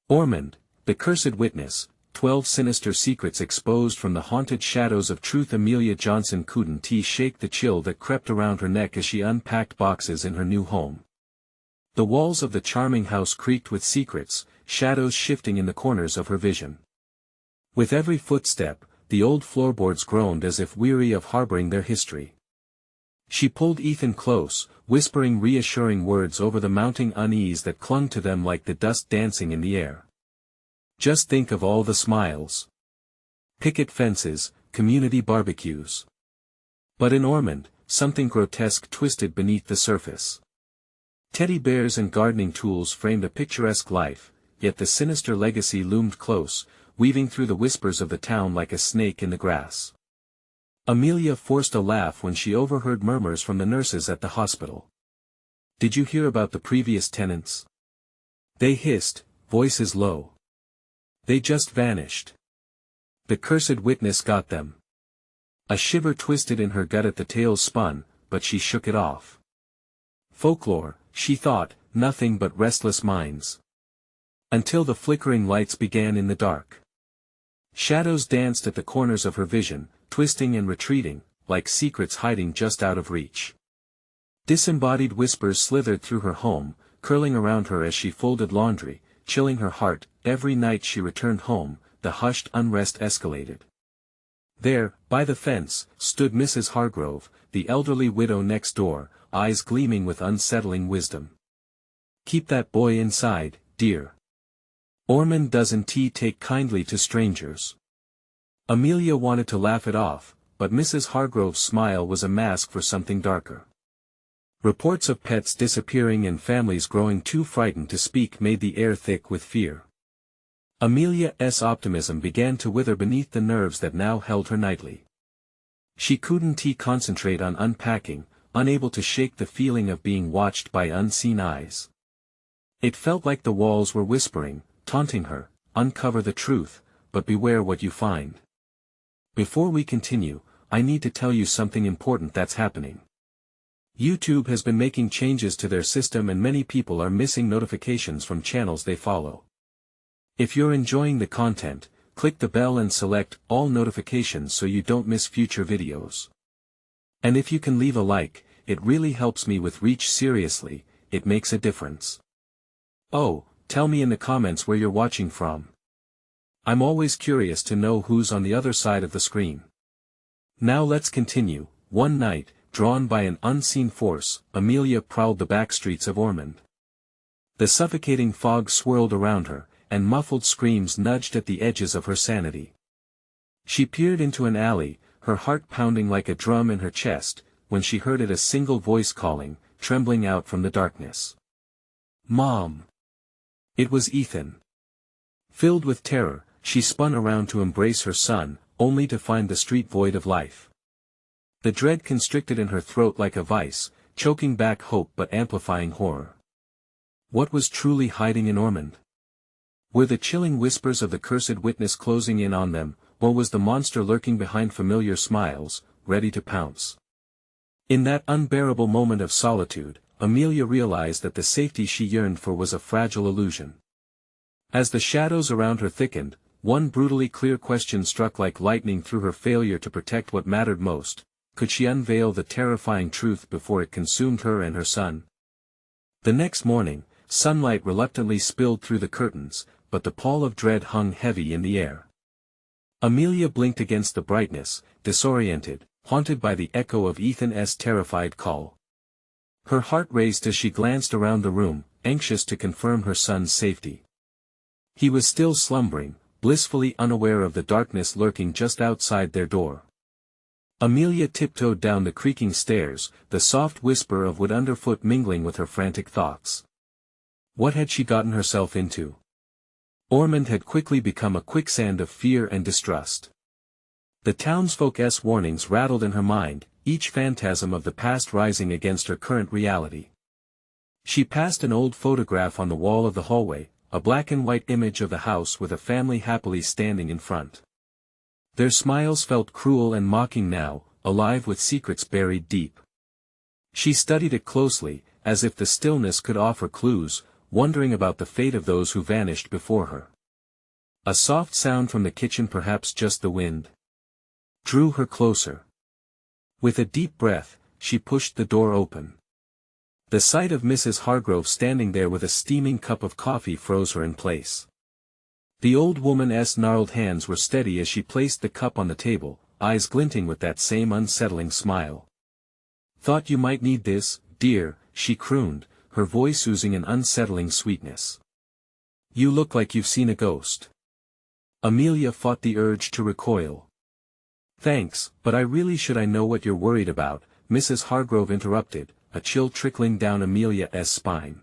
Ormond, the cursed witness, 12 sinister secrets exposed from the haunted shadows of truth. Amelia Johnson couldn't shake the chill that crept around her neck as she unpacked boxes in her new home. The walls of the charming house creaked with secrets, shadows shifting in the corners of her vision. With every footstep, the old floorboards groaned as if weary of harboring their history. She pulled Ethan close, whispering reassuring words over the mounting unease that clung to them like the dust dancing in the air. Just think of all the smiles. Picket fences, community barbecues. But in Ormond, something grotesque twisted beneath the surface. Teddy bears and gardening tools framed a picturesque life, yet the sinister legacy loomed close, weaving through the whispers of the town like a snake in the grass. Amelia forced a laugh when she overheard murmurs from the nurses at the hospital. "Did you hear about the previous tenants?" They hissed, voices low. "They just vanished. The cursed witness got them." A shiver twisted in her gut at the tales spun, but she shook it off. Folklore, she thought, nothing but restless minds. Until the flickering lights began in the dark. Shadows danced at the corners of her vision, twisting and retreating, like secrets hiding just out of reach. Disembodied whispers slithered through her home, curling around her as she folded laundry, chilling her heart. Every night she returned home, the hushed unrest escalated. There, by the fence, stood Mrs. Hargrove, the elderly widow next door, eyes gleaming with unsettling wisdom. "Keep that boy inside, dear. Ormond doesn't take kindly to strangers." Amelia wanted to laugh it off, but Mrs. Hargrove's smile was a mask for something darker. Reports of pets disappearing and families growing too frightened to speak made the air thick with fear. Amelia's optimism began to wither beneath the nerves that now held her nightly. She couldn't concentrate on unpacking, unable to shake the feeling of being watched by unseen eyes. It felt like the walls were whispering, taunting her, "Uncover the truth, but beware what you find." Before we continue, I need to tell you something important that's happening. YouTube has been making changes to their system and many people are missing notifications from channels they follow. If you're enjoying the content, click the bell and select all notifications so you don't miss future videos. And if you can leave a like, it really helps me with reach. Seriously, it makes a difference. Oh, tell me in the comments where you're watching from. I'm always curious to know who's on the other side of the screen. Now let's continue. One night, drawn by an unseen force, Amelia prowled the back streets of Ormond. The suffocating fog swirled around her, and muffled screams nudged at the edges of her sanity. She peered into an alley, her heart pounding like a drum in her chest, when she heard a single voice calling, trembling out from the darkness. "Mom!" It was Ethan. Filled with terror, she spun around to embrace her son, only to find the street void of life. The dread constricted in her throat like a vice, choking back hope but amplifying horror. What was truly hiding in Ormond? Were the chilling whispers of the cursed witness closing in on them, or was the monster lurking behind familiar smiles, ready to pounce? In that unbearable moment of solitude, Amelia realized that the safety she yearned for was a fragile illusion. As the shadows around her thickened, one brutally clear question struck like lightning through her: failure to protect what mattered most. Could she unveil the terrifying truth before it consumed her and her son? The next morning, sunlight reluctantly spilled through the curtains, but the pall of dread hung heavy in the air. Amelia blinked against the brightness, disoriented, haunted by the echo of Ethan's terrified call. Her heart raced as she glanced around the room, anxious to confirm her son's safety. He was still slumbering, blissfully unaware of the darkness lurking just outside their door. Amelia tiptoed down the creaking stairs, the soft whisper of wood underfoot mingling with her frantic thoughts. What had she gotten herself into? Ormond had quickly become a quicksand of fear and distrust. The townsfolk's warnings rattled in her mind, each phantasm of the past rising against her current reality. She passed an old photograph on the wall of the hallway, a black and white image of the house with a family happily standing in front. Their smiles felt cruel and mocking now, alive with secrets buried deep. She studied it closely, as if the stillness could offer clues, wondering about the fate of those who vanished before her. A soft sound from the kitchen, perhaps just the wind, drew her closer. With a deep breath, she pushed the door open. The sight of Mrs. Hargrove standing there with a steaming cup of coffee froze her in place. The old woman's gnarled hands were steady as she placed the cup on the table, eyes glinting with that same unsettling smile. "Thought you might need this, dear," she crooned, her voice oozing an unsettling sweetness. "You look like you've seen a ghost." Amelia fought the urge to recoil. "Thanks, but I know what you're worried about," Mrs. Hargrove interrupted, a chill trickling down Amelia's spine.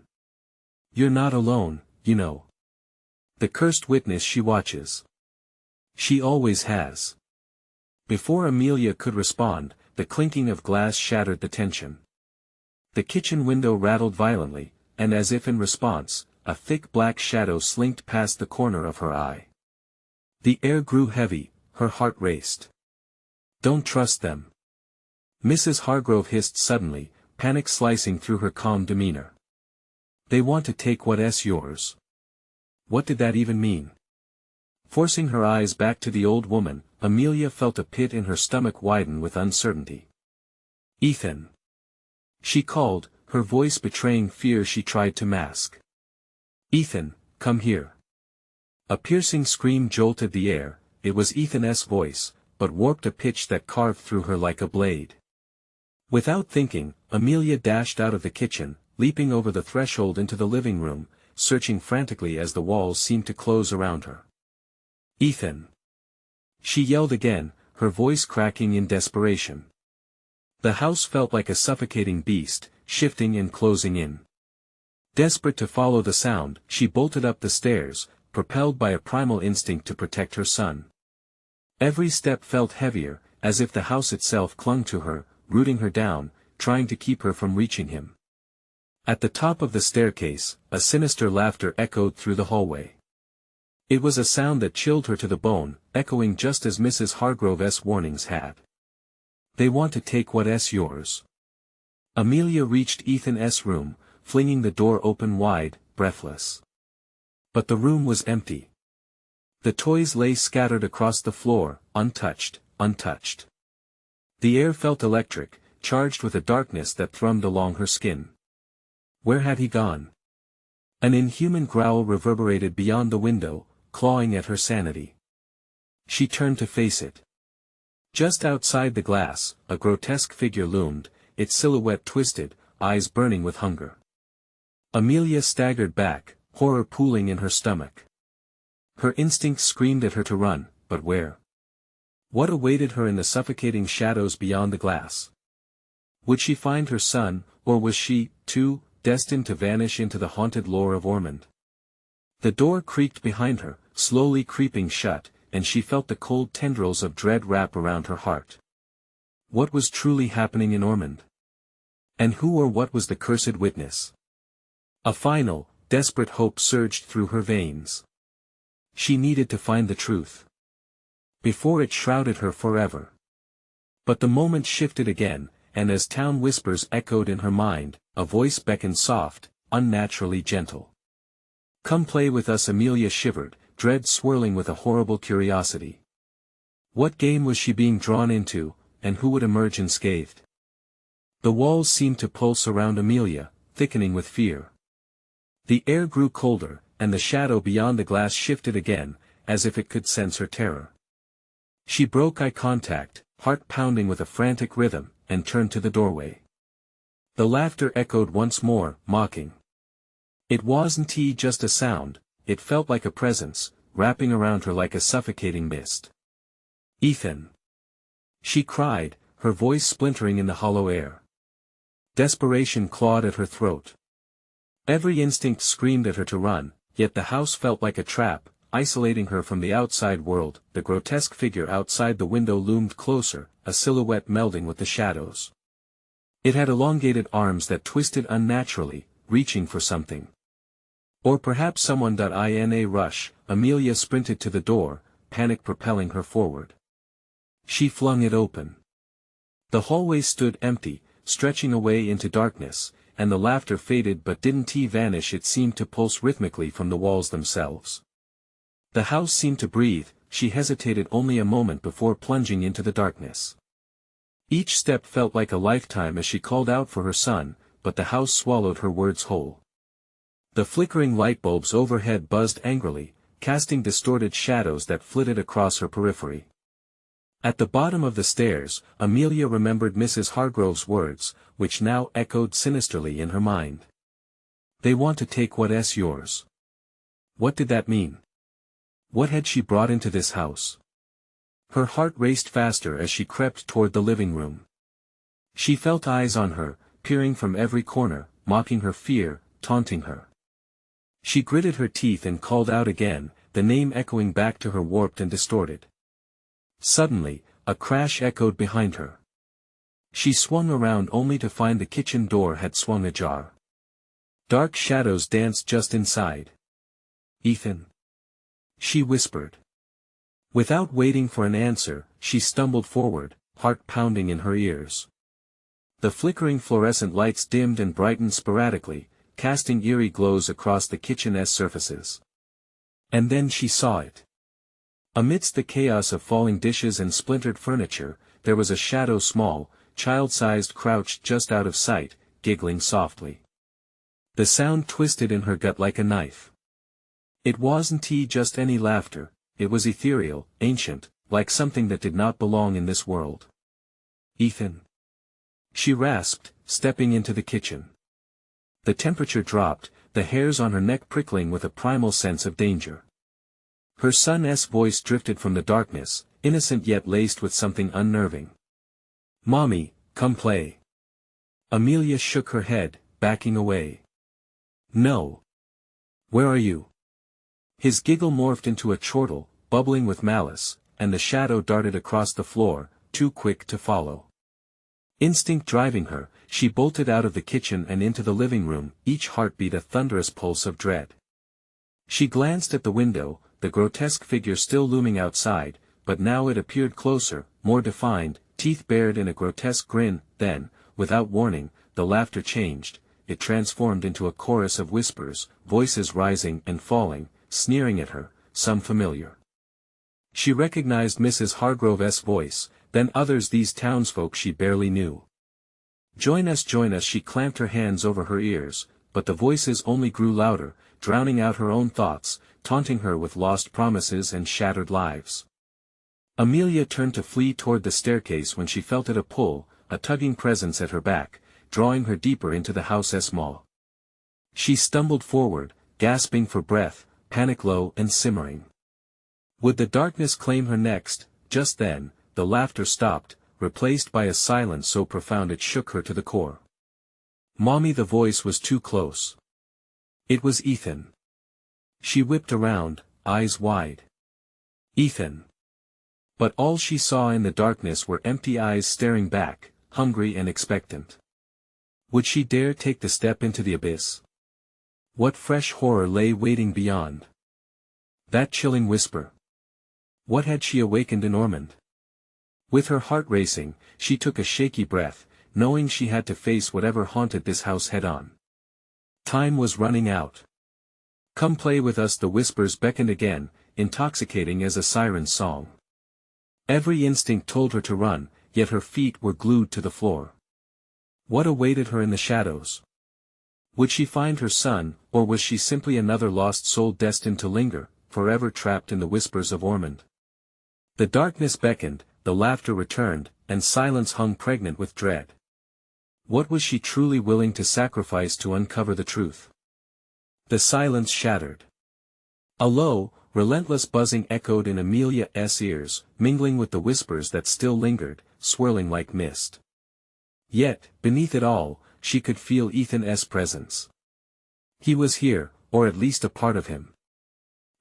"You're not alone, you know. The cursed witness she watches. She always has." Before Amelia could respond, the clinking of glass shattered the tension. The kitchen window rattled violently, and as if in response, a thick black shadow slinked past the corner of her eye. The air grew heavy, her heart raced. "Don't trust them," Mrs. Hargrove hissed suddenly, panic slicing through her calm demeanor. "They want to take what's yours." What did that even mean? Forcing her eyes back to the old woman, Amelia felt a pit in her stomach widen with uncertainty. "Ethan!" she called, her voice betraying fear she tried to mask. "Ethan, come here." A piercing scream jolted the air. It was Ethan's voice, but warped a pitch that carved through her like a blade. Without thinking, Amelia dashed out of the kitchen, leaping over the threshold into the living room, searching frantically as the walls seemed to close around her. "Ethan!" she yelled again, her voice cracking in desperation. The house felt like a suffocating beast, shifting and closing in. Desperate to follow the sound, she bolted up the stairs, propelled by a primal instinct to protect her son. Every step felt heavier, as if the house itself clung to her, rooting her down, trying to keep her from reaching him. At the top of the staircase, a sinister laughter echoed through the hallway. It was a sound that chilled her to the bone, echoing just as Mrs. Hargrove's warnings had. "They want to take what's yours." Amelia reached Ethan's room, flinging the door open wide, breathless. But the room was empty. The toys lay scattered across the floor, untouched. The air felt electric, charged with a darkness that thrummed along her skin. Where had he gone? An inhuman growl reverberated beyond the window, clawing at her sanity. She turned to face it. Just outside the glass, a grotesque figure loomed, its silhouette twisted, eyes burning with hunger. Amelia staggered back, horror pooling in her stomach. Her instincts screamed at her to run, but where? What awaited her in the suffocating shadows beyond the glass? Would she find her son, or was she, too, destined to vanish into the haunted lore of Ormond? The door creaked behind her, slowly creeping shut, and she felt the cold tendrils of dread wrap around her heart. What was truly happening in Ormond? And who or what was the cursed witness? A final, desperate hope surged through her veins. She needed to find the truth before it shrouded her forever. But the moment shifted again, and as town whispers echoed in her mind, a voice beckoned soft, unnaturally gentle. "Come play with us." Amelia shivered, dread swirling with a horrible curiosity. What game was she being drawn into, and who would emerge unscathed? The walls seemed to pulse around Amelia, thickening with fear. The air grew colder, and the shadow beyond the glass shifted again, as if it could sense her terror. She broke eye contact, heart pounding with a frantic rhythm, and turned to the doorway. The laughter echoed once more, mocking. It wasn't just a sound, it felt like a presence, wrapping around her like a suffocating mist. "Ethan!" she cried, her voice splintering in the hollow air. Desperation clawed at her throat. Every instinct screamed at her to run, yet the house felt like a trap, isolating her from the outside world. The grotesque figure outside the window loomed closer, a silhouette melding with the shadows. It had elongated arms that twisted unnaturally, reaching for something. Or perhaps someone. In a rush, Amelia sprinted to the door, panic propelling her forward. She flung it open. The hallway stood empty, stretching away into darkness, and the laughter faded but didn't vanish. It seemed to pulse rhythmically from the walls themselves. The house seemed to breathe. She hesitated only a moment before plunging into the darkness. Each step felt like a lifetime as she called out for her son, but the house swallowed her words whole. The flickering light bulbs overhead buzzed angrily, casting distorted shadows that flitted across her periphery. At the bottom of the stairs, Amelia remembered Mrs. Hargrove's words, which now echoed sinisterly in her mind. "They want to take what's yours." What did that mean? What had she brought into this house? Her heart raced faster as she crept toward the living room. She felt eyes on her, peering from every corner, mocking her fear, taunting her. She gritted her teeth and called out again, the name echoing back to her warped and distorted. Suddenly, a crash echoed behind her. She swung around only to find the kitchen door had swung ajar. Dark shadows danced just inside. "Ethan?" she whispered. Without waiting for an answer, she stumbled forward, heart pounding in her ears. The flickering fluorescent lights dimmed and brightened sporadically, casting eerie glows across the kitchen's surfaces. And then she saw it. Amidst the chaos of falling dishes and splintered furniture, there was a shadow, small, child-sized, crouched just out of sight, giggling softly. The sound twisted in her gut like a knife. It wasn't just any laughter, it was ethereal, ancient, like something that did not belong in this world. "Ethan?" she rasped, stepping into the kitchen. The temperature dropped, the hairs on her neck prickling with a primal sense of danger. Her son's voice drifted from the darkness, innocent yet laced with something unnerving. "Mommy, come play." Amelia shook her head, backing away. "No. Where are you?" His giggle morphed into a chortle, bubbling with malice, and the shadow darted across the floor, too quick to follow. Instinct driving her, she bolted out of the kitchen and into the living room, each heartbeat a thunderous pulse of dread. She glanced at the window, the grotesque figure still looming outside, but now it appeared closer, more defined, teeth bared in a grotesque grin. Then, without warning, the laughter changed. It transformed into a chorus of whispers, voices rising and falling, sneering at her, some familiar. She recognized Mrs. Hargrove's voice, then others, these townsfolk she barely knew. Join us, she clamped her hands over her ears, but the voices only grew louder, drowning out her own thoughts, taunting her with lost promises and shattered lives. Amelia turned to flee toward the staircase when she felt it a pull, a tugging presence at her back, drawing her deeper into the house's maw. She stumbled forward, gasping for breath, panic low and simmering. Would the darkness claim her next? Just then, the laughter stopped, replaced by a silence so profound it shook her to the core. "Mommy," the voice was too close. It was Ethan. She whipped around, eyes wide. "Ethan." But all she saw in the darkness were empty eyes staring back, hungry and expectant. Would she dare take the step into the abyss? What fresh horror lay waiting beyond? That chilling whisper. What had she awakened in Ormond? With her heart racing, she took a shaky breath, knowing she had to face whatever haunted this house head-on. Time was running out. "Come play with us," the whispers beckoned again, intoxicating as a siren's song. Every instinct told her to run, yet her feet were glued to the floor. What awaited her in the shadows? Would she find her son, or was she simply another lost soul destined to linger, forever trapped in the whispers of Ormond? The darkness beckoned, the laughter returned, and silence hung pregnant with dread. What was she truly willing to sacrifice to uncover the truth? The silence shattered. A low, relentless buzzing echoed in Amelia's ears, mingling with the whispers that still lingered, swirling like mist. Yet, beneath it all, she could feel Ethan's presence. He was here, or at least a part of him.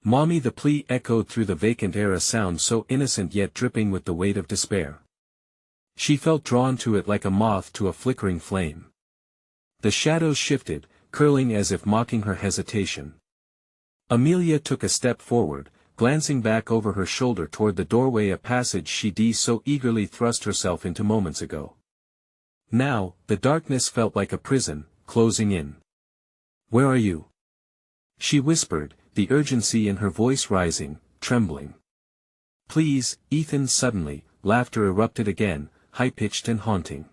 "Mommy," the plea echoed through the vacant air, a sound so innocent yet dripping with the weight of despair. She felt drawn to it like a moth to a flickering flame. The shadows shifted, curling as if mocking her hesitation. Amelia took a step forward, glancing back over her shoulder toward the doorway, a passage she'd so eagerly thrust herself into moments ago. Now, the darkness felt like a prison, closing in. "Where are you?" she whispered, the urgency in her voice rising, trembling. "Please, Ethan." Suddenly, laughter erupted again, high-pitched and haunting.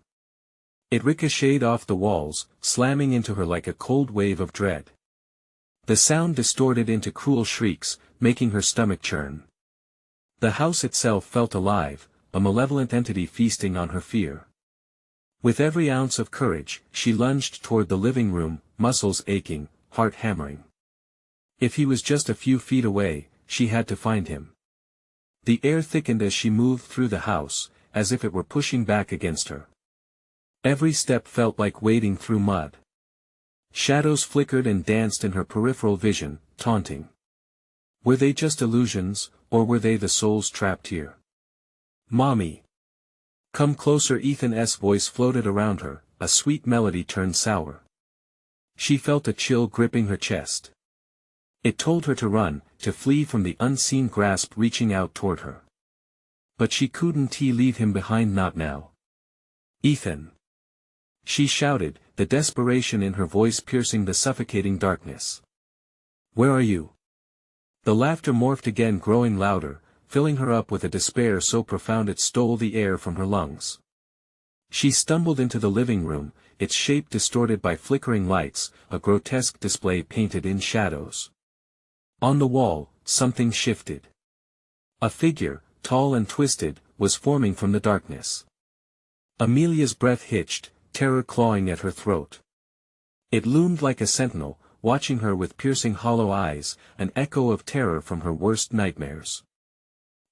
It ricocheted off the walls, slamming into her like a cold wave of dread. The sound distorted into cruel shrieks, making her stomach churn. The house itself felt alive, a malevolent entity feasting on her fear. With every ounce of courage, she lunged toward the living room, muscles aching, heart hammering. If he was just a few feet away, she had to find him. The air thickened as she moved through the house, as if it were pushing back against her. Every step felt like wading through mud. Shadows flickered and danced in her peripheral vision, taunting. Were they just illusions, or were they the souls trapped here? "Mommy! Come closer." Ethan's voice floated around her, a sweet melody turned sour. She felt a chill gripping her chest. It told her to run, to flee from the unseen grasp reaching out toward her. But she couldn't leave him behind, not now. "Ethan!" she shouted, the desperation in her voice piercing the suffocating darkness. "Where are you?" The laughter morphed again, growing louder, filling her up with a despair so profound it stole the air from her lungs. She stumbled into the living room, its shape distorted by flickering lights, a grotesque display painted in shadows. On the wall, something shifted. A figure, tall and twisted, was forming from the darkness. Amelia's breath hitched, terror clawing at her throat. It loomed like a sentinel, watching her with piercing hollow eyes, an echo of terror from her worst nightmares.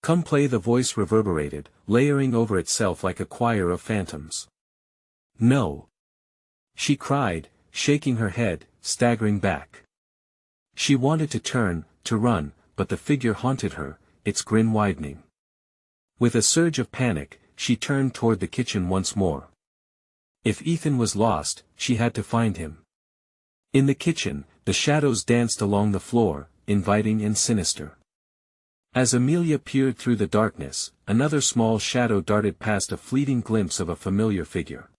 "Come play," the voice reverberated, layering over itself like a choir of phantoms. "No!" she cried, shaking her head, staggering back. She wanted to turn, to run, but the figure haunted her, its grin widening. With a surge of panic, she turned toward the kitchen once more. If Ethan was lost, she had to find him. In the kitchen, the shadows danced along the floor, inviting and sinister. As Amelia peered through the darkness, another small shadow darted past, a fleeting glimpse of a familiar figure.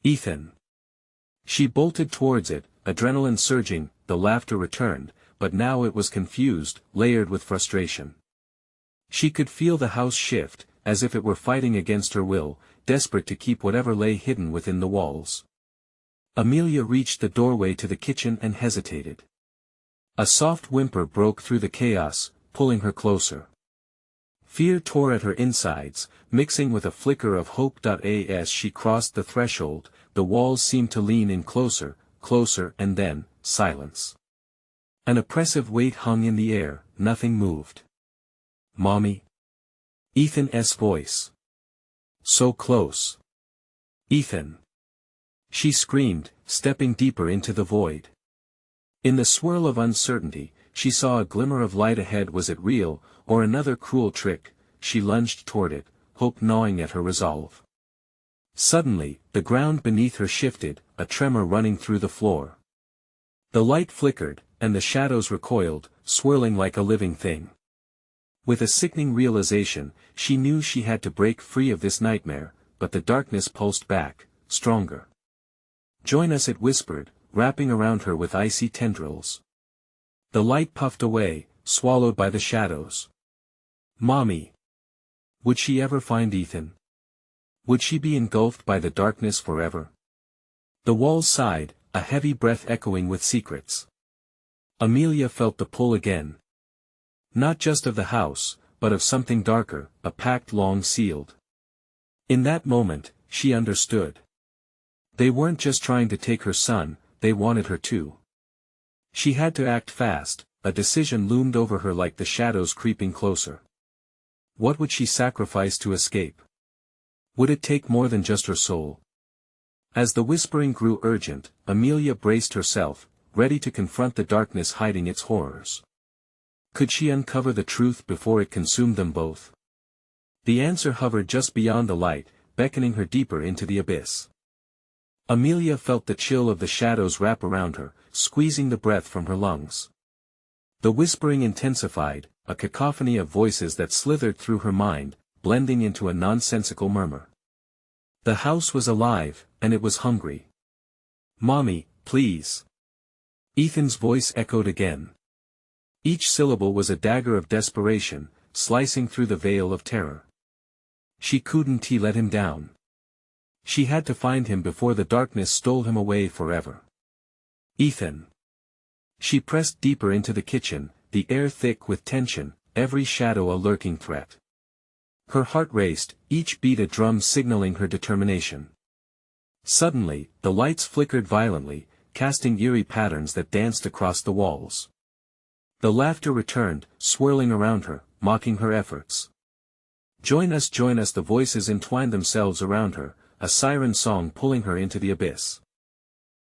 "Ethan!" She bolted towards it, adrenaline surging, the laughter returned, but now it was confused, layered with frustration. She could feel the house shift, as if it were fighting against her will, desperate to keep whatever lay hidden within the walls. Amelia reached the doorway to the kitchen and hesitated. A soft whimper broke through the chaos, pulling her closer. Fear tore at her insides, mixing with a flicker of hope. As she crossed the threshold, the walls seemed to lean in closer, closer, and then, silence. An oppressive weight hung in the air, nothing moved. "Mommy?" Ethan's voice. So close. "Ethan!" she screamed, stepping deeper into the void. In the swirl of uncertainty, she saw a glimmer of light ahead. Was it real, or another cruel trick? She lunged toward it, hope gnawing at her resolve. Suddenly, the ground beneath her shifted, a tremor running through the floor. The light flickered, and the shadows recoiled, swirling like a living thing. With a sickening realization, she knew she had to break free of this nightmare, but the darkness pulsed back, stronger. "Join us," it whispered, wrapping around her with icy tendrils. The light puffed away, swallowed by the shadows. Mommy! Would she ever find Ethan? Would she be engulfed by the darkness forever? The walls sighed, a heavy breath echoing with secrets. Amelia felt the pull again. Not just of the house, but of something darker, a pact long sealed. In that moment, she understood. They weren't just trying to take her son, they wanted her too. She had to act fast, a decision loomed over her like the shadows creeping closer. What would she sacrifice to escape? Would it take more than just her soul? As the whispering grew urgent, Amelia braced herself, ready to confront the darkness hiding its horrors. Could she uncover the truth before it consumed them both? The answer hovered just beyond the light, beckoning her deeper into the abyss. Amelia felt the chill of the shadows wrap around her, squeezing the breath from her lungs. The whispering intensified, a cacophony of voices that slithered through her mind, blending into a nonsensical murmur. The house was alive, and it was hungry. "Mommy, please." Ethan's voice echoed again. Each syllable was a dagger of desperation, slicing through the veil of terror. She couldn't let him down. She had to find him before the darkness stole him away forever. "Ethan." She pressed deeper into the kitchen, the air thick with tension, every shadow a lurking threat. Her heart raced, each beat a drum signaling her determination. Suddenly, the lights flickered violently, casting eerie patterns that danced across the walls. The laughter returned, swirling around her, mocking her efforts. Join us, the voices entwined themselves around her, a siren song pulling her into the abyss.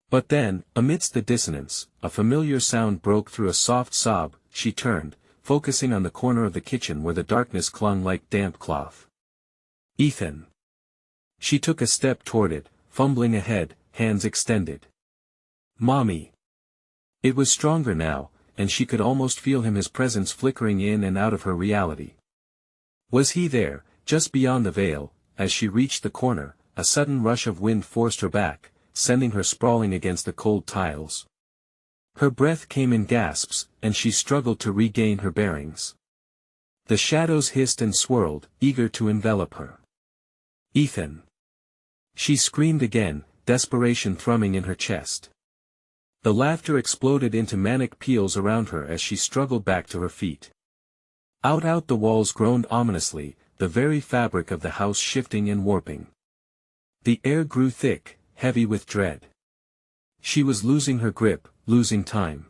But then, amidst the dissonance, a familiar sound broke through a soft sob. She turned, focusing on the corner of the kitchen where the darkness clung like damp cloth. "Ethan." She took a step toward it, fumbling ahead, hands extended. "Mommy." It was stronger now, and she could almost feel his presence flickering in and out of her reality. Was he there, just beyond the veil? As she reached the corner, a sudden rush of wind forced her back, sending her sprawling against the cold tiles. Her breath came in gasps, and she struggled to regain her bearings. The shadows hissed and swirled, eager to envelop her. "Ethan." She screamed again, desperation thrumming in her chest. The laughter exploded into manic peals around her as she struggled back to her feet. Out the walls groaned ominously, the very fabric of the house shifting and warping. The air grew thick, heavy with dread. She was losing her grip, losing time.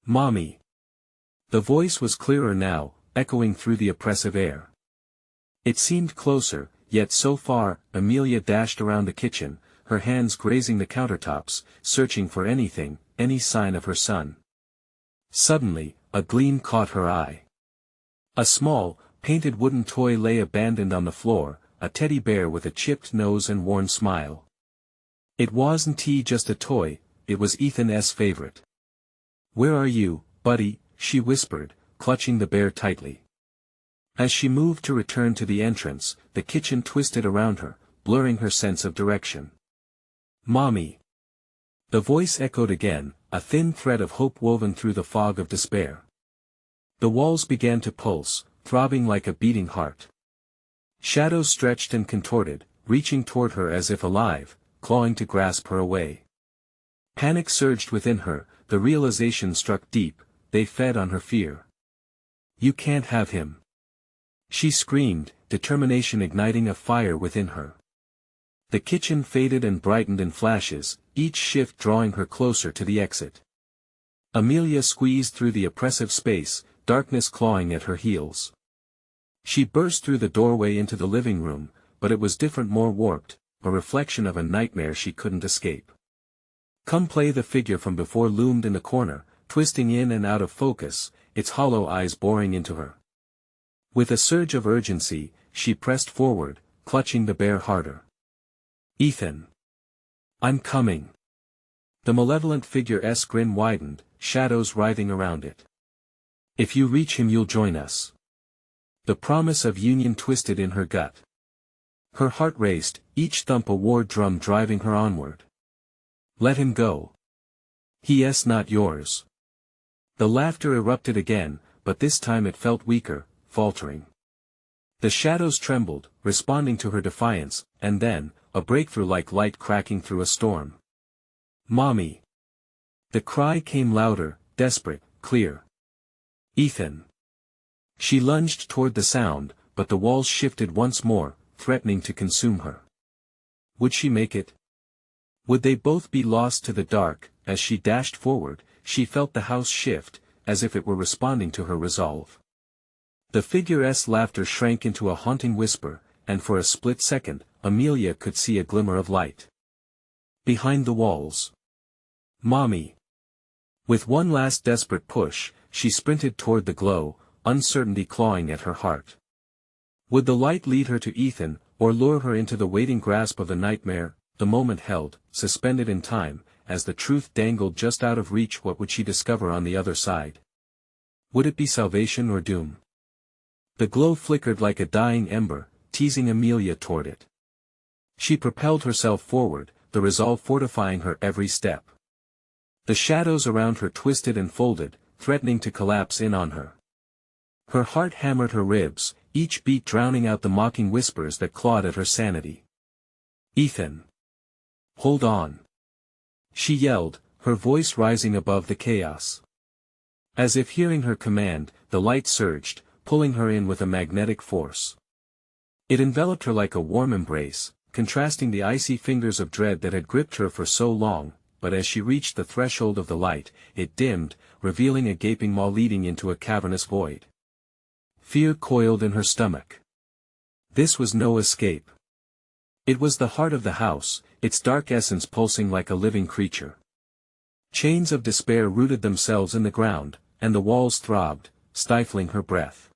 "Mommy." The voice was clearer now, echoing through the oppressive air. It seemed closer, yet so far. Amelia dashed around the kitchen, her hands grazing the countertops, searching for anything, any sign of her son. Suddenly, a gleam caught her eye. A small, painted wooden toy lay abandoned on the floor, a teddy bear with a chipped nose and worn smile. It wasn't just a toy, it was Ethan's favorite. "Where are you, buddy?" she whispered, clutching the bear tightly. As she moved to return to the entrance, the kitchen twisted around her, blurring her sense of direction. "Mommy." The voice echoed again, a thin thread of hope woven through the fog of despair. The walls began to pulse, throbbing like a beating heart. Shadows stretched and contorted, reaching toward her as if alive, clawing to grasp her away. Panic surged within her, the realization struck deep, they fed on her fear. "You can't have him." She screamed, determination igniting a fire within her. The kitchen faded and brightened in flashes, each shift drawing her closer to the exit. Amelia squeezed through the oppressive space, darkness clawing at her heels. She burst through the doorway into the living room, but it was different, more warped, a reflection of a nightmare she couldn't escape. Come play the figure from before loomed in the corner, twisting in and out of focus, its hollow eyes boring into her. With a surge of urgency, she pressed forward, clutching the bear harder. "Ethan." "I'm coming." The malevolent figure's grin widened, shadows writhing around it. "If you reach him, you'll join us." The promise of union twisted in her gut. Her heart raced, each thump a war drum driving her onward. "Let him go. He's not yours." The laughter erupted again, but this time it felt weaker, faltering. The shadows trembled, responding to her defiance, and then, a breakthrough like light cracking through a storm. "Mommy." The cry came louder, desperate, clear. "Ethan." She lunged toward the sound, but the walls shifted once more, threatening to consume her. Would she make it? Would they both be lost to the dark? As she dashed forward, she felt the house shift, as if it were responding to her resolve. The figure's laughter shrank into a haunting whisper, and for a split second, Amelia could see a glimmer of light. Behind the walls. "Mommy." With one last desperate push, she sprinted toward the glow, uncertainty clawing at her heart. Would the light lead her to Ethan, or lure her into the waiting grasp of the nightmare? The moment held, suspended in time, as the truth dangled just out of reach. What would she discover on the other side? Would it be salvation or doom? The glow flickered like a dying ember, teasing Amelia toward it. She propelled herself forward, the resolve fortifying her every step. The shadows around her twisted and folded, threatening to collapse in on her. Her heart hammered her ribs, each beat drowning out the mocking whispers that clawed at her sanity. "Ethan! Hold on!" she yelled, her voice rising above the chaos. As if hearing her command, the light surged, pulling her in with a magnetic force. It enveloped her like a warm embrace, contrasting the icy fingers of dread that had gripped her for so long, but as she reached the threshold of the light, it dimmed, revealing a gaping maw leading into a cavernous void. Fear coiled in her stomach. This was no escape. It was the heart of the house, its dark essence pulsing like a living creature. Chains of despair rooted themselves in the ground, and the walls throbbed, stifling her breath.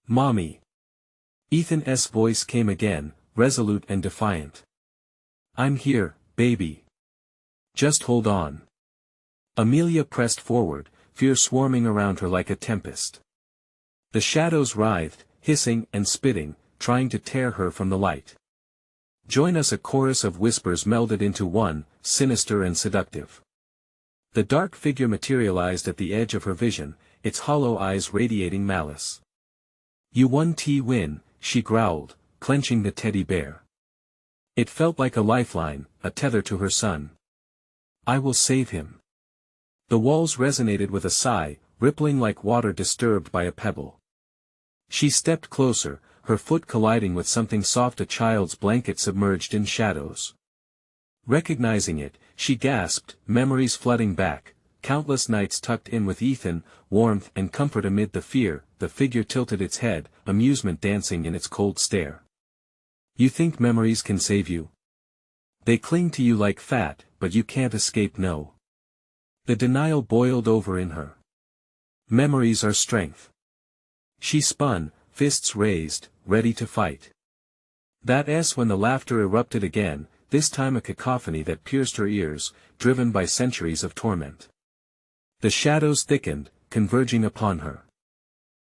"Mommy!" Ethan's voice came again, resolute and defiant. "I'm here, baby. Just hold on." Amelia pressed forward, fear swarming around her like a tempest. The shadows writhed, hissing and spitting, trying to tear her from the light. "Join us!" A chorus of whispers melded into one, sinister and seductive. The dark figure materialized at the edge of her vision, its hollow eyes radiating malice. "You win," she growled, clenching the teddy bear. It felt like a lifeline, a tether to her son. "I will save him." The walls resonated with a sigh, rippling like water disturbed by a pebble. She stepped closer, her foot colliding with something soft, a child's blanket submerged in shadows. Recognizing it, she gasped, memories flooding back, countless nights tucked in with Ethan, warmth and comfort amid the fear. The figure tilted its head, amusement dancing in its cold stare. "You think memories can save you? They cling to you like fat, but you can't escape." No. The denial boiled over in her. "Memories are strength." She spun, fists raised, ready to fight. That's when the laughter erupted again, this time a cacophony that pierced her ears, driven by centuries of torment. The shadows thickened, converging upon her.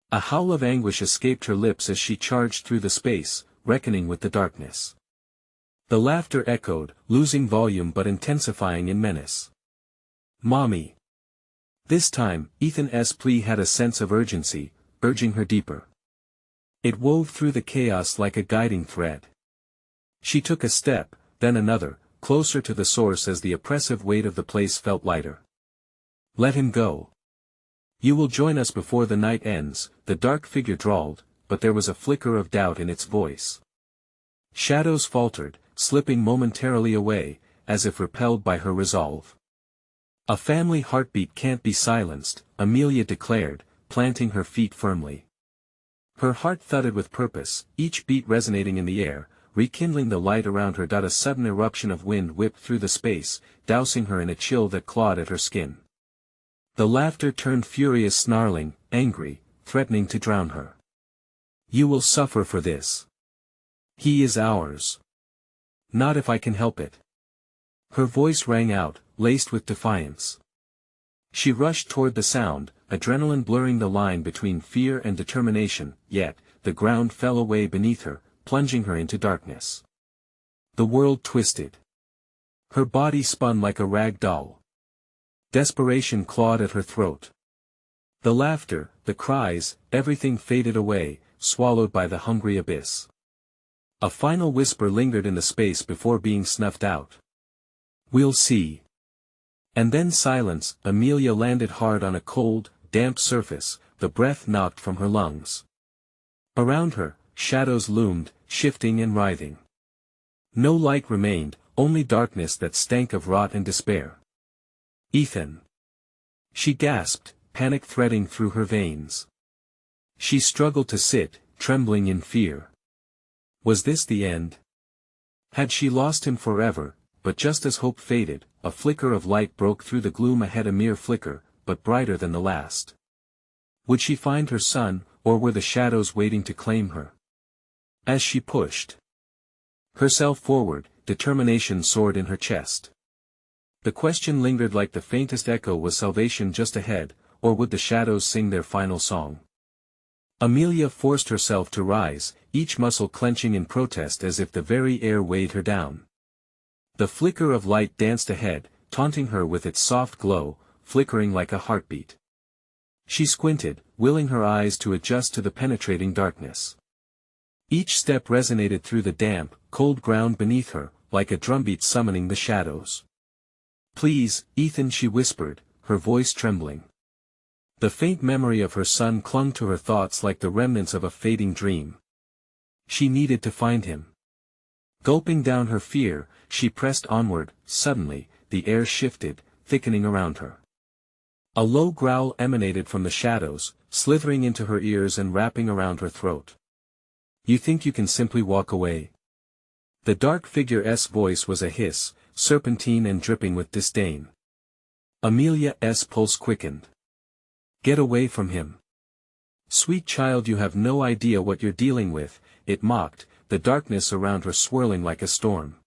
A howl of anguish escaped her lips as she charged through the space, reckoning with the darkness. The laughter echoed, losing volume but intensifying in menace. "Mommy!" This time, Ethan's plea had a sense of urgency, urging her deeper. It wove through the chaos like a guiding thread. She took a step, then another, closer to the source as the oppressive weight of the place felt lighter. "Let him go. You will join us before the night ends," the dark figure drawled, but there was a flicker of doubt in its voice. Shadows faltered, slipping momentarily away, as if repelled by her resolve. "A family heartbeat can't be silenced," Amelia declared, planting her feet firmly. Her heart thudded with purpose, each beat resonating in the air, rekindling the light around her. A sudden eruption of wind whipped through the space, dousing her in a chill that clawed at her skin. The laughter turned furious, snarling, angry, threatening to drown her. "You will suffer for this. He is ours. Not if I can help it." Her voice rang out, laced with defiance. She rushed toward the sound, adrenaline blurring the line between fear and determination, yet, the ground fell away beneath her, plunging her into darkness. The world twisted. Her body spun like a rag doll. Desperation clawed at her throat. The laughter, the cries, everything faded away, swallowed by the hungry abyss. A final whisper lingered in the space before being snuffed out. "We'll see." And then silence. Amelia landed hard on a cold, damp surface, the breath knocked from her lungs. Around her, shadows loomed, shifting and writhing. No light remained, only darkness that stank of rot and despair. "Ethan!" She gasped, panic threading through her veins. She struggled to sit, trembling in fear. Was this the end? Had she lost him forever? But just as hope faded, a flicker of light broke through the gloom ahead, a mere flicker, but brighter than the last. Would she find her son, or were the shadows waiting to claim her? As she pushed herself forward, determination soared in her chest. The question lingered like the faintest echo: was salvation just ahead, or would the shadows sing their final song? Amelia forced herself to rise, each muscle clenching in protest as if the very air weighed her down. The flicker of light danced ahead, taunting her with its soft glow, flickering like a heartbeat. She squinted, willing her eyes to adjust to the penetrating darkness. Each step resonated through the damp, cold ground beneath her, like a drumbeat summoning the shadows. "Please, Ethan," she whispered, her voice trembling. The faint memory of her son clung to her thoughts like the remnants of a fading dream. She needed to find him. Gulping down her fear, she pressed onward. Suddenly, the air shifted, thickening around her. A low growl emanated from the shadows, slithering into her ears and wrapping around her throat. "You think you can simply walk away?" The dark figure's voice was a hiss, serpentine and dripping with disdain. Amelia's pulse quickened. "Get away from him. Sweet child, you have no idea what you're dealing with," it mocked, the darkness around her swirling like a storm.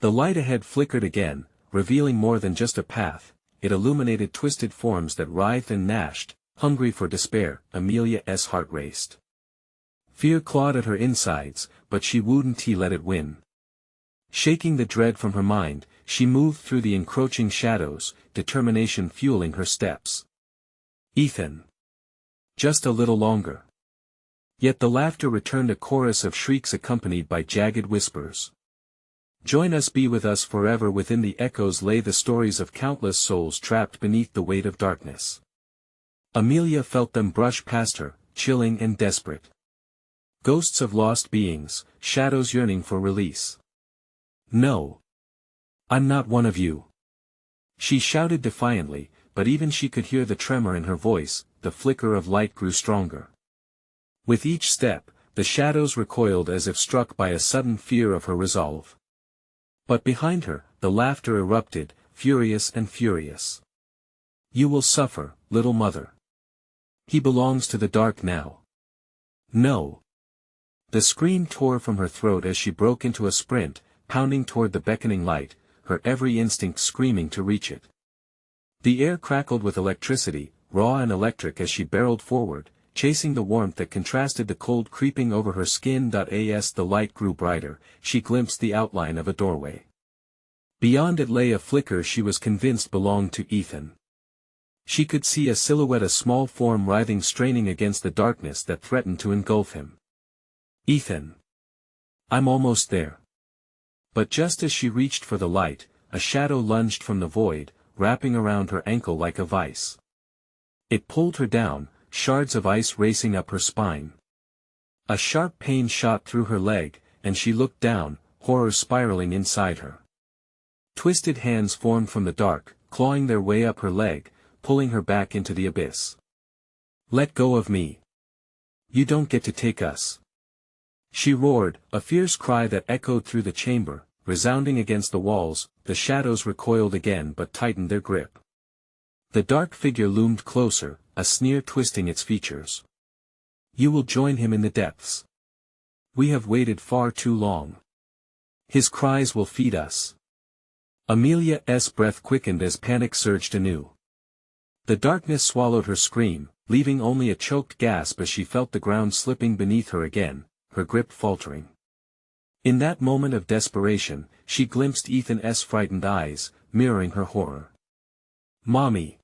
The light ahead flickered again, revealing more than just a path. It illuminated twisted forms that writhed and gnashed, hungry for despair. Amelia's heart raced. Fear clawed at her insides, but she wouldn't let it win. Shaking the dread from her mind, she moved through the encroaching shadows, determination fueling her steps. "Ethan. Just a little longer." Yet the laughter returned, a chorus of shrieks accompanied by jagged whispers. "Join us, be with us forever." Within the echoes lay the stories of countless souls trapped beneath the weight of darkness. Amelia felt them brush past her, chilling and desperate. Ghosts of lost beings, shadows yearning for release. "No. I'm not one of you," she shouted defiantly, but even she could hear the tremor in her voice. The flicker of light grew stronger. With each step, the shadows recoiled as if struck by a sudden fear of her resolve. But behind her, the laughter erupted, furious and furious. "You will suffer, little mother. He belongs to the dark now." "No." The scream tore from her throat as she broke into a sprint, pounding toward the beckoning light, her every instinct screaming to reach it. The air crackled with electricity, raw and electric, as she barreled forward, chasing the warmth that contrasted the cold creeping over her skin. As the light grew brighter, she glimpsed the outline of a doorway. Beyond it lay a flicker she was convinced belonged to Ethan. She could see a silhouette, a small form writhing, straining against the darkness that threatened to engulf him. "Ethan. I'm almost there." But just as she reached for the light, a shadow lunged from the void, wrapping around her ankle like a vice. It pulled her down, shards of ice racing up her spine. A sharp pain shot through her leg, and she looked down, horror spiraling inside her. Twisted hands formed from the dark, clawing their way up her leg, pulling her back into the abyss. "Let go of me. You don't get to take us," she roared, a fierce cry that echoed through the chamber, resounding against the walls. The shadows recoiled again but tightened their grip. The dark figure loomed closer, a sneer twisting its features. "You will join him in the depths. We have waited far too long. His cries will feed us." Amelia's breath quickened as panic surged anew. The darkness swallowed her scream, leaving only a choked gasp as she felt the ground slipping beneath her again, her grip faltering. In that moment of desperation, she glimpsed Ethan's frightened eyes, mirroring her horror. "Mommy."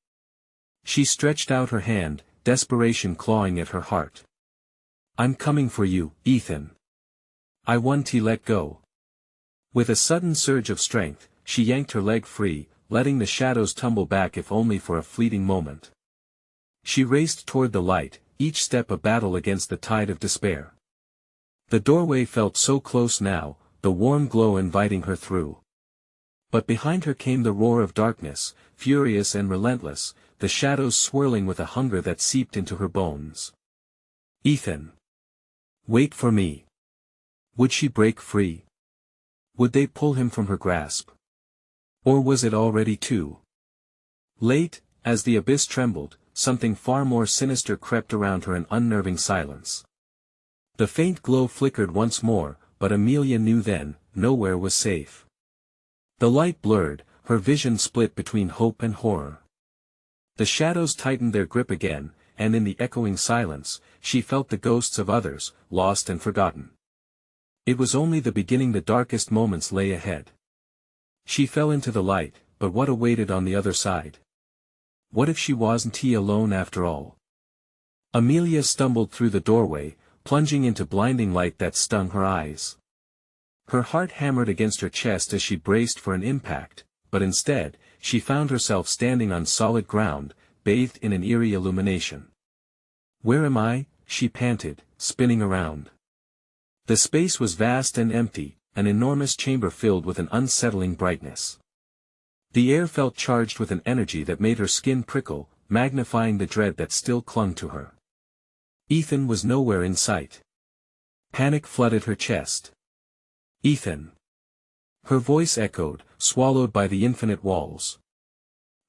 She stretched out her hand, desperation clawing at her heart. "I'm coming for you, Ethan. I want to let go." With a sudden surge of strength, she yanked her leg free, letting the shadows tumble back if only for a fleeting moment. She raced toward the light, each step a battle against the tide of despair. The doorway felt so close now, the warm glow inviting her through. But behind her came the roar of darkness, furious and relentless, the shadows swirling with a hunger that seeped into her bones. "Ethan. Wait for me." Would she break free? Would they pull him from her grasp? Or was it already too late? As the abyss trembled, something far more sinister crept around her in unnerving silence. The faint glow flickered once more, but Amelia knew then, nowhere was safe. The light blurred, her vision split between hope and horror. The shadows tightened their grip again, and in the echoing silence, she felt the ghosts of others, lost and forgotten. It was only the beginning. The darkest moments lay ahead. She fell into the light, but what awaited on the other side? What if she wasn't alone after all? Amelia stumbled through the doorway, plunging into blinding light that stung her eyes. Her heart hammered against her chest as she braced for an impact, but instead, she found herself standing on solid ground, bathed in an eerie illumination. "Where am I?" she panted, spinning around. The space was vast and empty, an enormous chamber filled with an unsettling brightness. The air felt charged with an energy that made her skin prickle, magnifying the dread that still clung to her. Ethan was nowhere in sight. Panic flooded her chest. "Ethan!" Her voice echoed, swallowed by the infinite walls.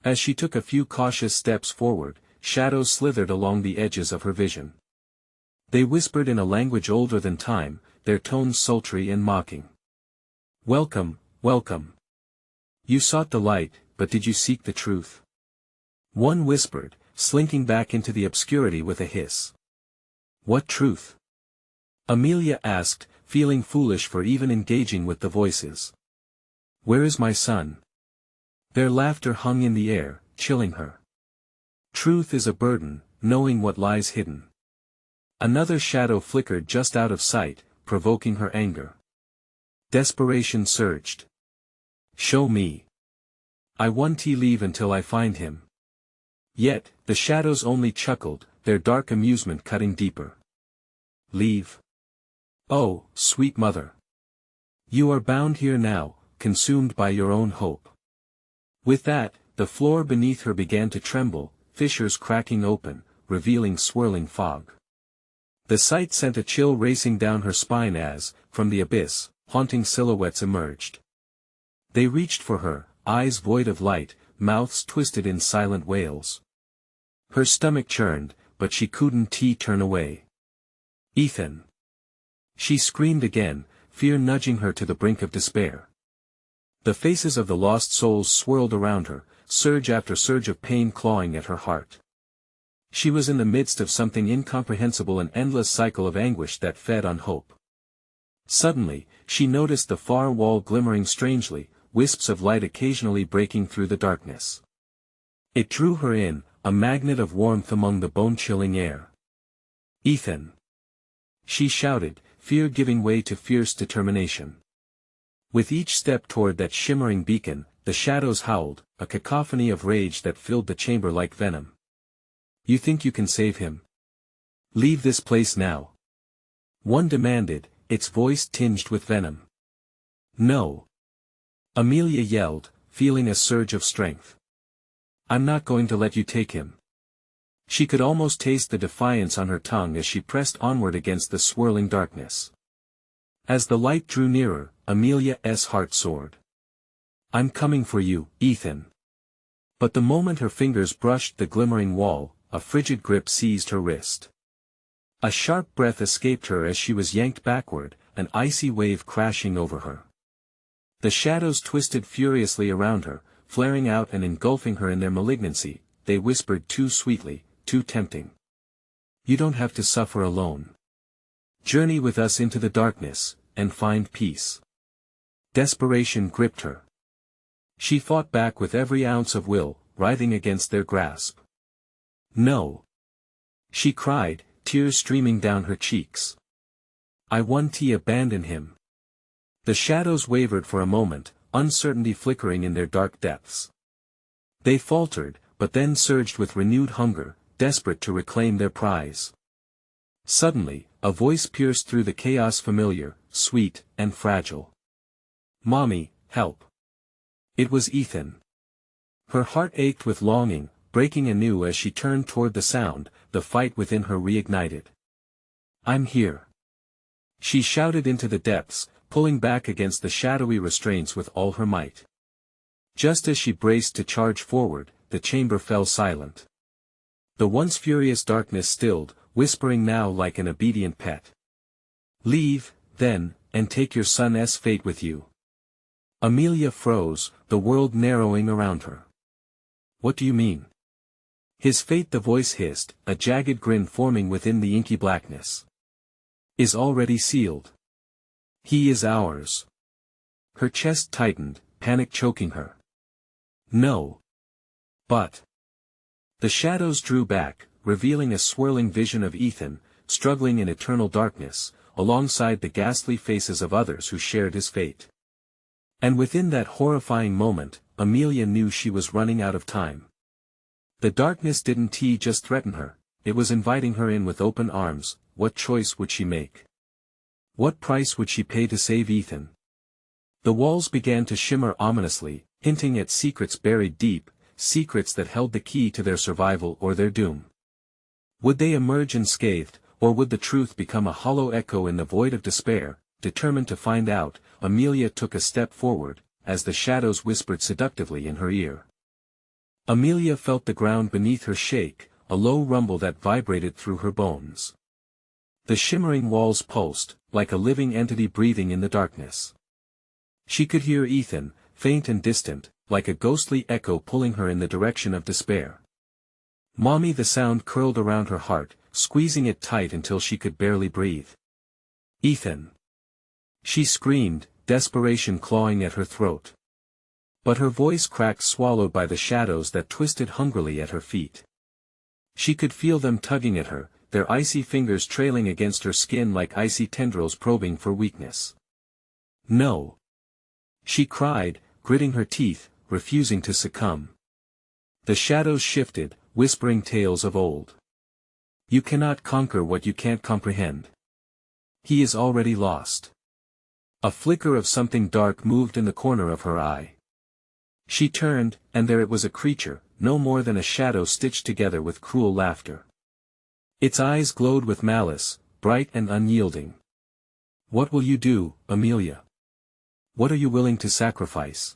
As she took a few cautious steps forward, shadows slithered along the edges of her vision. They whispered in a language older than time, their tones sultry and mocking. "Welcome, welcome. You sought the light, but did you seek the truth?" One whispered, slinking back into the obscurity with a hiss. "What truth?" Amelia asked, feeling foolish for even engaging with the voices. "Where is my son?" Their laughter hung in the air, chilling her. "Truth is a burden, knowing what lies hidden." Another shadow flickered just out of sight, provoking her anger. Desperation surged. "Show me. I won't leave until I find him." Yet, the shadows only chuckled, their dark amusement cutting deeper. "Leave? Oh, sweet mother. You are bound here now, consumed by your own hope." With that, the floor beneath her began to tremble, fissures cracking open, revealing swirling fog. The sight sent a chill racing down her spine as, from the abyss, haunting silhouettes emerged. They reached for her, eyes void of light, mouths twisted in silent wails. Her stomach churned, but she couldn't turn away. "Ethan!" She screamed again, fear nudging her to the brink of despair. The faces of the lost souls swirled around her, surge after surge of pain clawing at her heart. She was in the midst of something incomprehensible, an endless cycle of anguish that fed on hope. Suddenly, she noticed the far wall glimmering strangely, wisps of light occasionally breaking through the darkness. It drew her in, a magnet of warmth among the bone-chilling air. "Ethan!" she shouted, fear giving way to fierce determination. With each step toward that shimmering beacon, the shadows howled, a cacophony of rage that filled the chamber like venom. "You think you can save him? Leave this place now!" one demanded, its voice tinged with venom. "No!" Amelia yelled, feeling a surge of strength. "I'm not going to let you take him." She could almost taste the defiance on her tongue as she pressed onward against the swirling darkness. As the light drew nearer, Amelia's heart soared. "I'm coming for you, Ethan." But the moment her fingers brushed the glimmering wall, a frigid grip seized her wrist. A sharp breath escaped her as she was yanked backward, an icy wave crashing over her. The shadows twisted furiously around her, flaring out and engulfing her in their malignancy. They whispered too sweetly, too tempting. "You don't have to suffer alone. Journey with us into the darkness, and find peace." Desperation gripped her. She fought back with every ounce of will, writhing against their grasp. "No!" she cried, tears streaming down her cheeks. "I won't abandon him." The shadows wavered for a moment, uncertainty flickering in their dark depths. They faltered, but then surged with renewed hunger, desperate to reclaim their prize. Suddenly, a voice pierced through the chaos, familiar, sweet, and fragile. "Mommy, help!" It was Ethan. Her heart ached with longing, breaking anew as she turned toward the sound, the fight within her reignited. "I'm here!" she shouted into the depths, pulling back against the shadowy restraints with all her might. Just as she braced to charge forward, the chamber fell silent. The once furious darkness stilled, whispering now like an obedient pet. "Leave, then, and take your son's fate with you." Amelia froze, the world narrowing around her. "What do you mean?" "His fate," the voice hissed, a jagged grin forming within the inky blackness. "Is already sealed. He is ours." Her chest tightened, panic choking her. No. But. The shadows drew back, revealing a swirling vision of Ethan, struggling in eternal darkness, alongside the ghastly faces of others who shared his fate. And within that horrifying moment, Amelia knew she was running out of time. The darkness didn't just threaten her, it was inviting her in with open arms. What choice would she make? What price would she pay to save Ethan? The walls began to shimmer ominously, hinting at secrets buried deep, secrets that held the key to their survival or their doom. Would they emerge unscathed, or would the truth become a hollow echo in the void of despair? Determined to find out, Amelia took a step forward, as the shadows whispered seductively in her ear. Amelia felt the ground beneath her shake, a low rumble that vibrated through her bones. The shimmering walls pulsed, like a living entity breathing in the darkness. She could hear Ethan, faint and distant, like a ghostly echo pulling her in the direction of despair. "Mommy!" The sound curled around her heart, squeezing it tight until she could barely breathe. "Ethan!" She screamed, desperation clawing at her throat. But her voice cracked, swallowed by the shadows that twisted hungrily at her feet. She could feel them tugging at her, their icy fingers trailing against her skin like icy tendrils probing for weakness. "No!" she cried, gritting her teeth, refusing to succumb. The shadows shifted, whispering tales of old. "You cannot conquer what you can't comprehend. He is already lost." A flicker of something dark moved in the corner of her eye. She turned, and there it was, a creature, no more than a shadow stitched together with cruel laughter. Its eyes glowed with malice, bright and unyielding. "What will you do, Amelia? What are you willing to sacrifice?"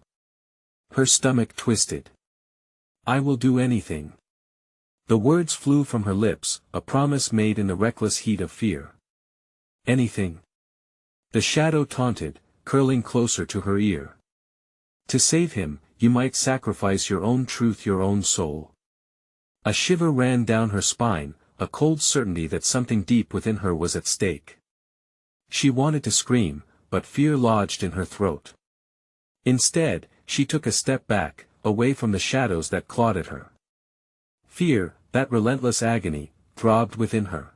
Her stomach twisted. "I will do anything." The words flew from her lips, a promise made in the reckless heat of fear. "Anything?" the shadow taunted, curling closer to her ear. "To save him, you might sacrifice your own truth, your own soul." A shiver ran down her spine, a cold certainty that something deep within her was at stake. She wanted to scream, but fear lodged in her throat. Instead, she took a step back, away from the shadows that clawed at her. Fear, that relentless agony, throbbed within her.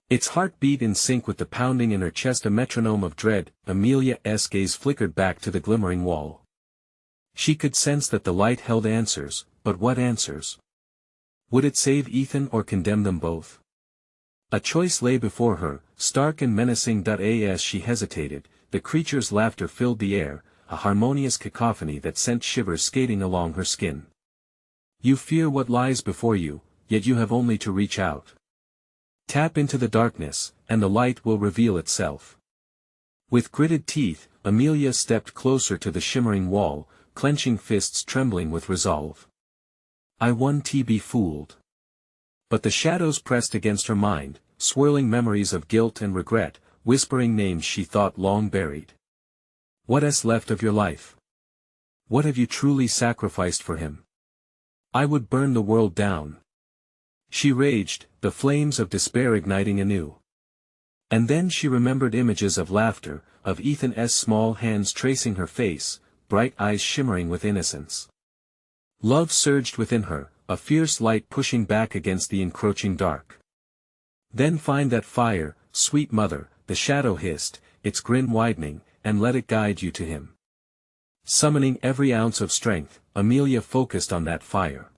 Its heart beat in sync with the pounding in her chest, a metronome of dread. Amelia's gaze flickered back to the glimmering wall. She could sense that the light held answers, but what answers? Would it save Ethan or condemn them both? A choice lay before her, stark and menacing. As she hesitated, the creature's laughter filled the air, a harmonious cacophony that sent shivers skating along her skin. "You fear what lies before you, yet you have only to reach out. Tap into the darkness, and the light will reveal itself." With gritted teeth, Amelia stepped closer to the shimmering wall, clenching fists, trembling with resolve. "I want to be fooled." But the shadows pressed against her mind, swirling memories of guilt and regret, whispering names she thought long buried. "What's left of your life? What have you truly sacrificed for him?" "I would burn the world down." She raged, the flames of despair igniting anew. And then she remembered images of laughter, of Ethan's small hands tracing her face, bright eyes shimmering with innocence. Love surged within her, a fierce light pushing back against the encroaching dark. "Then find that fire, sweet mother," the shadow hissed, its grin widening, "and let it guide you to him." Summoning every ounce of strength, Amelia focused on that fire.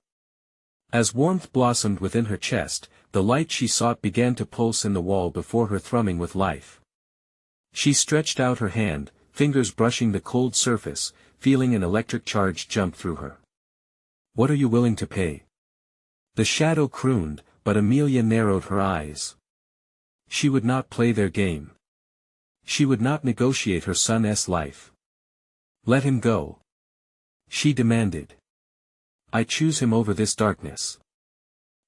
As warmth blossomed within her chest, the light she sought began to pulse in the wall before her, thrumming with life. She stretched out her hand, fingers brushing the cold surface, feeling an electric charge jump through her. "What are you willing to pay?" the shadow crooned, but Amelia narrowed her eyes. She would not play their game. She would not negotiate her son's life. "Let him go," she demanded. "I choose him over this darkness.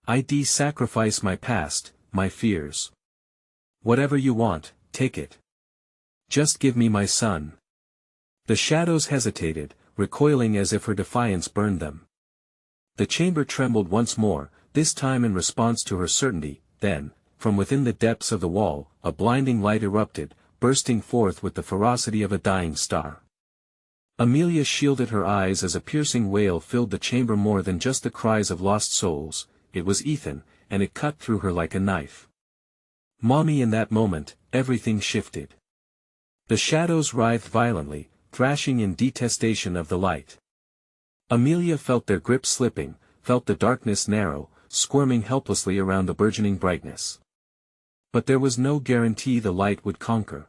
I sacrifice my past, my fears. Whatever you want, take it. Just give me my son." The shadows hesitated, recoiling as if her defiance burned them. The chamber trembled once more, this time in response to her certainty. Then, from within the depths of the wall, a blinding light erupted, bursting forth with the ferocity of a dying star. Amelia shielded her eyes as a piercing wail filled the chamber. More than just the cries of lost souls, it was Ethan, and it cut through her like a knife. Mommy, in that moment, everything shifted. The shadows writhed violently, thrashing in detestation of the light. Amelia felt their grip slipping, felt the darkness narrow, squirming helplessly around the burgeoning brightness. But there was no guarantee the light would conquer.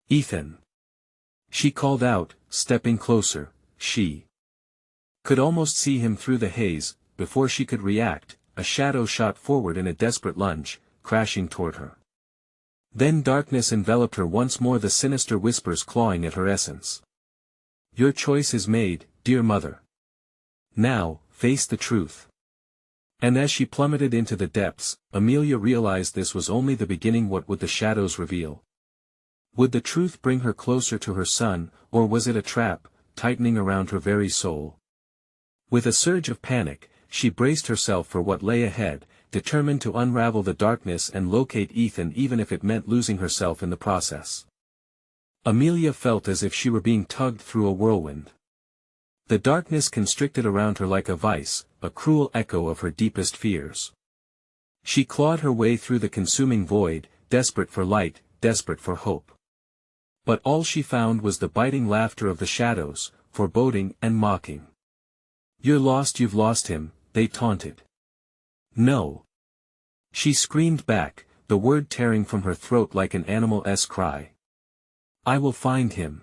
Ethan! She called out, stepping closer. She could almost see him through the haze. Before she could react, a shadow shot forward in a desperate lunge, crashing toward her. Then darkness enveloped her once more, the sinister whispers clawing at her essence. Your choice is made, dear mother. Now, face the truth. And as she plummeted into the depths, Amelia realized this was only the beginning. What would the shadows reveal? Would the truth bring her closer to her son, or was it a trap, tightening around her very soul? With a surge of panic, she braced herself for what lay ahead, determined to unravel the darkness and locate Ethan, even if it meant losing herself in the process. Amelia felt as if she were being tugged through a whirlwind. The darkness constricted around her like a vice, a cruel echo of her deepest fears. She clawed her way through the consuming void, desperate for light, desperate for hope. But all she found was the biting laughter of the shadows, foreboding and mocking. You're lost, you've lost him, they taunted. No. She screamed back, the word tearing from her throat like an animal's cry. I will find him.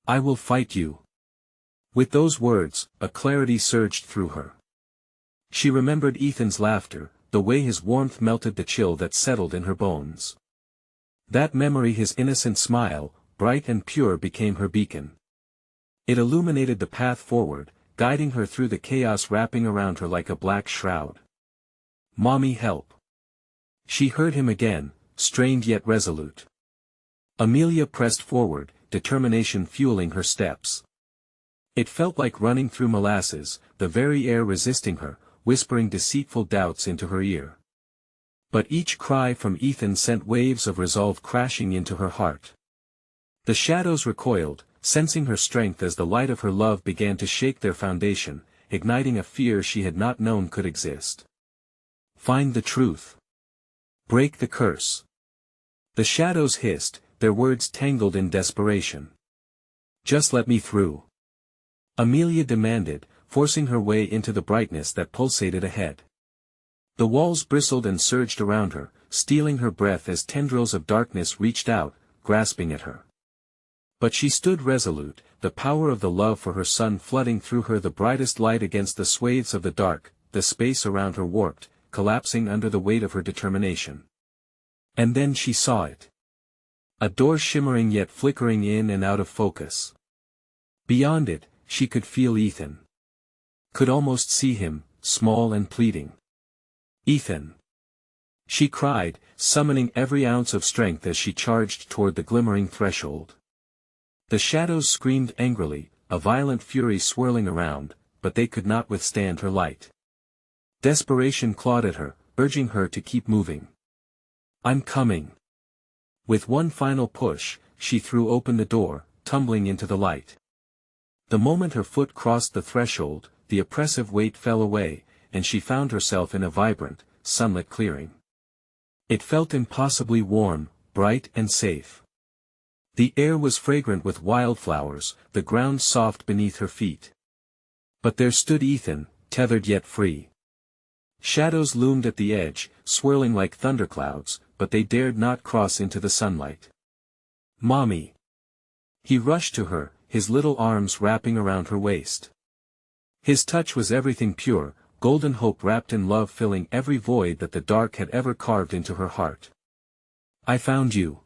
I will fight you. With those words, a clarity surged through her. She remembered Ethan's laughter, the way his warmth melted the chill that settled in her bones. That memory, his innocent smile, bright and pure, became her beacon. It illuminated the path forward, guiding her through the chaos wrapping around her like a black shroud. Mommy, help. She heard him again, strained yet resolute. Amelia pressed forward, determination fueling her steps. It felt like running through molasses, the very air resisting her, whispering deceitful doubts into her ear. But each cry from Ethan sent waves of resolve crashing into her heart. The shadows recoiled, sensing her strength as the light of her love began to shake their foundation, igniting a fear she had not known could exist. Find the truth. Break the curse. The shadows hissed, their words tangled in desperation. Just let me through. Amelia demanded, forcing her way into the brightness that pulsated ahead. The walls bristled and surged around her, stealing her breath as tendrils of darkness reached out, grasping at her. But she stood resolute, the power of the love for her son flooding through her, the brightest light against the swathes of the dark, the space around her warped, collapsing under the weight of her determination. And then she saw it. A door shimmering yet flickering in and out of focus. Beyond it, she could feel Ethan. Could almost see him, small and pleading. Ethan! She cried, summoning every ounce of strength as she charged toward the glimmering threshold. The shadows screamed angrily, a violent fury swirling around, but they could not withstand her light. Desperation clawed at her, urging her to keep moving. I'm coming. With one final push, she threw open the door, tumbling into the light. The moment her foot crossed the threshold, the oppressive weight fell away, and she found herself in a vibrant, sunlit clearing. It felt impossibly warm, bright and safe. The air was fragrant with wildflowers, the ground soft beneath her feet. But there stood Ethan, tethered yet free. Shadows loomed at the edge, swirling like thunderclouds, but they dared not cross into the sunlight. Mommy! He rushed to her, his little arms wrapping around her waist. His touch was everything pure, golden hope wrapped in love filling every void that the dark had ever carved into her heart. I found you!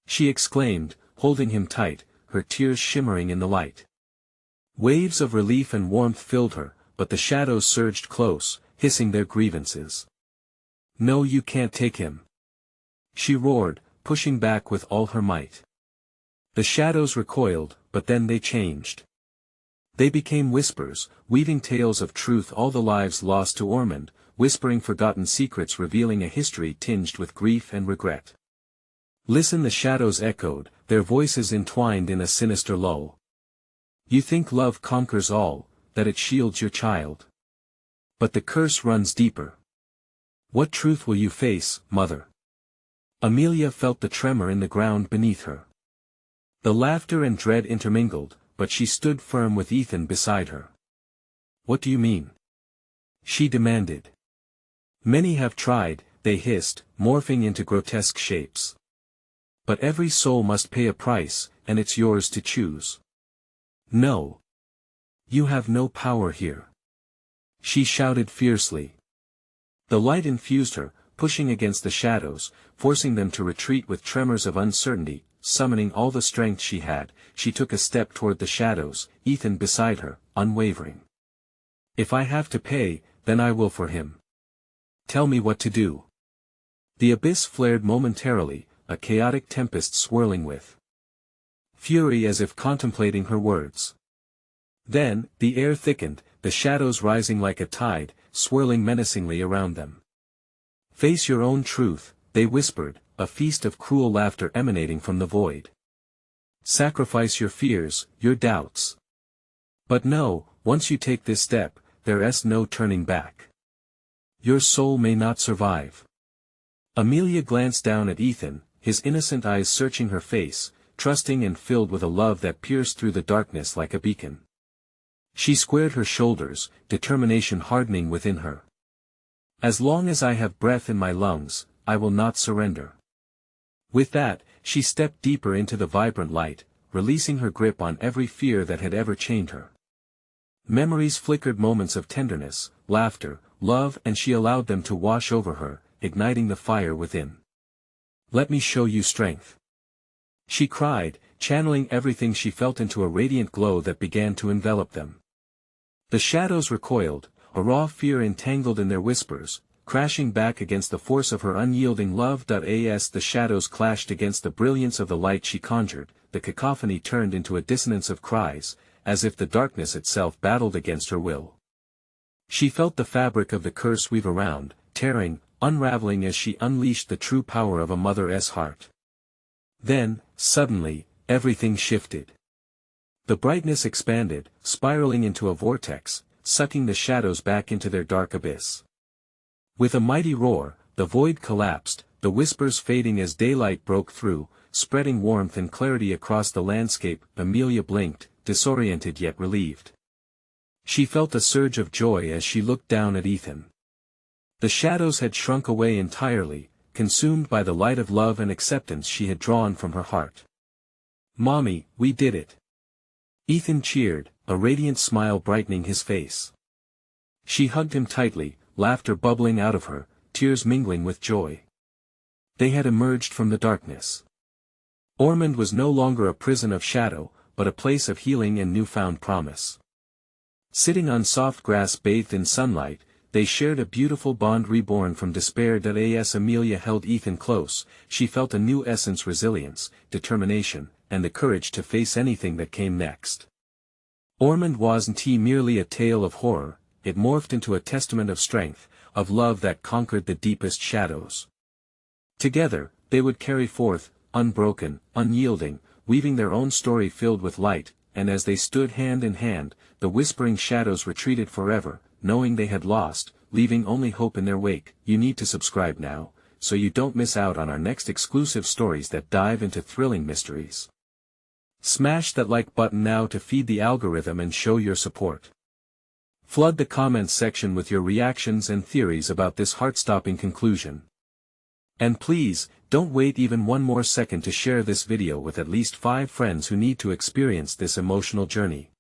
She exclaimed, holding him tight, her tears shimmering in the light. Waves of relief and warmth filled her, but the shadows surged close, hissing their grievances. No, you can't take him! She roared, pushing back with all her might. The shadows recoiled, but then they changed. They became whispers, weaving tales of truth, all the lives lost to Ormond, whispering forgotten secrets, revealing a history tinged with grief and regret. Listen, the shadows echoed, their voices entwined in a sinister lull. You think love conquers all, that it shields your child. But the curse runs deeper. What truth will you face, mother? Amelia felt the tremor in the ground beneath her. The laughter and dread intermingled, but she stood firm with Ethan beside her. What do you mean? She demanded. Many have tried, they hissed, morphing into grotesque shapes. But every soul must pay a price, and it's yours to choose. No. You have no power here. She shouted fiercely. The light infused her, pushing against the shadows, forcing them to retreat with tremors of uncertainty. Summoning all the strength she had, she took a step toward the shadows, Ethan beside her, unwavering. If I have to pay, then I will for him. Tell me what to do. The abyss flared momentarily, a chaotic tempest swirling with fury as if contemplating her words. Then, the air thickened, the shadows rising like a tide, swirling menacingly around them. Face your own truth, they whispered, a feast of cruel laughter emanating from the void. Sacrifice your fears, your doubts. But no, once you take this step, there's no turning back. Your soul may not survive. Amelia glanced down at Ethan, his innocent eyes searching her face, trusting and filled with a love that pierced through the darkness like a beacon. She squared her shoulders, determination hardening within her. As long as I have breath in my lungs, I will not surrender. With that, she stepped deeper into the vibrant light, releasing her grip on every fear that had ever chained her. Memories flickered, moments of tenderness, laughter, love, and she allowed them to wash over her, igniting the fire within. Let me show you strength. She cried, channeling everything she felt into a radiant glow that began to envelop them. The shadows recoiled, a raw fear entangled in their whispers, crashing back against the force of her unyielding love. As the shadows clashed against the brilliance of the light she conjured, the cacophony turned into a dissonance of cries, as if the darkness itself battled against her will. She felt the fabric of the curse weave around, tearing, unraveling as she unleashed the true power of a mother's heart. Then, suddenly, everything shifted. The brightness expanded, spiraling into a vortex, sucking the shadows back into their dark abyss. With a mighty roar, the void collapsed, the whispers fading as daylight broke through, spreading warmth and clarity across the landscape. Amelia blinked, disoriented yet relieved. She felt a surge of joy as she looked down at Ethan. The shadows had shrunk away entirely, consumed by the light of love and acceptance she had drawn from her heart. Mommy, we did it. Ethan cheered, a radiant smile brightening his face. She hugged him tightly, laughter bubbling out of her, tears mingling with joy. They had emerged from the darkness. Ormond was no longer a prison of shadow, but a place of healing and newfound promise. Sitting on soft grass bathed in sunlight, they shared a beautiful bond reborn from despair. As Amelia held Ethan close, she felt a new essence: resilience, determination, and the courage to face anything that came next. Ormond wasn't merely a tale of horror, it morphed into a testament of strength, of love that conquered the deepest shadows. Together, they would carry forth, unbroken, unyielding, weaving their own story filled with light, and as they stood hand in hand, the whispering shadows retreated forever, knowing they had lost, leaving only hope in their wake. You need to subscribe now, so you don't miss out on our next exclusive stories that dive into thrilling mysteries. Smash that like button now to feed the algorithm and show your support. Flood the comments section with your reactions and theories about this heart-stopping conclusion. And please, don't wait even one more second to share this video with at least 5 friends who need to experience this emotional journey.